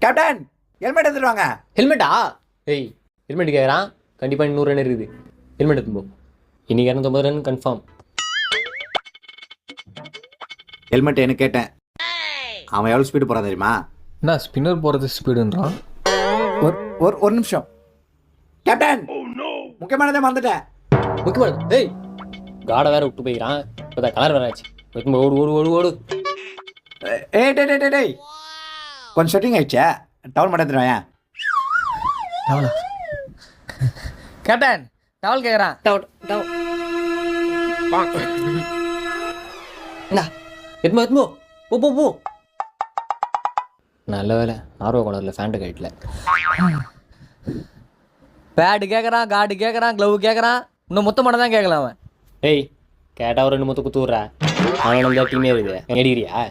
Captain helmet எடுத்துருவாங்க. ஹெல்மெட்டா? ஏய் helmet கேட்குறான், கண்டிப்பாக 100 ரன் இருக்குது. ஹெல்மெட் எடுத்து போ. இன்னைக்கு 250 ரன் கன்ஃபார்ம். ஹெல்மெட் எனக்கு கேட்டேன். அவன் எவ்வளோ ஸ்பீடு போகிறான் தெரியுமா? என்ன ஸ்பின்னர் போகிறது ஸ்பீடுன்றான்? ஒரு நிமிஷம் கேப்டன், முக்கியமானதே மறந்துட்டேன். முக்கியமானது? ஏய் காடை வேற விட்டு போய்க்கிறான். இப்போ கலர் வேற ஆச்சு. ஓடு ஓடு ஓடு ஓடு. டேய் கொஞ்சம் செட்டிங் ஆயிடுச்சே. டவுன் மட்டும் எடுத்துருவேன். டவலா? கேப்டன் டவல் கேட்குறான். என்ன எத்மோ போ போ போ. நல்ல வேலை ஆர்வ கலரில் ஃபேண்ட்டு கைட்டில். பேடு கேட்குறான், கார்டு கேட்குறான், க்ளவு கேட்குறான். இன்னும் மொத்த மட்டும் தான் கேட்கலாம் அவன். ஏய் கேட்டால் ஒரு 2 மொத்த குத்து விட்றா. அவன் நம்ம டீமே இருக்குது. எடுக்கிறியா?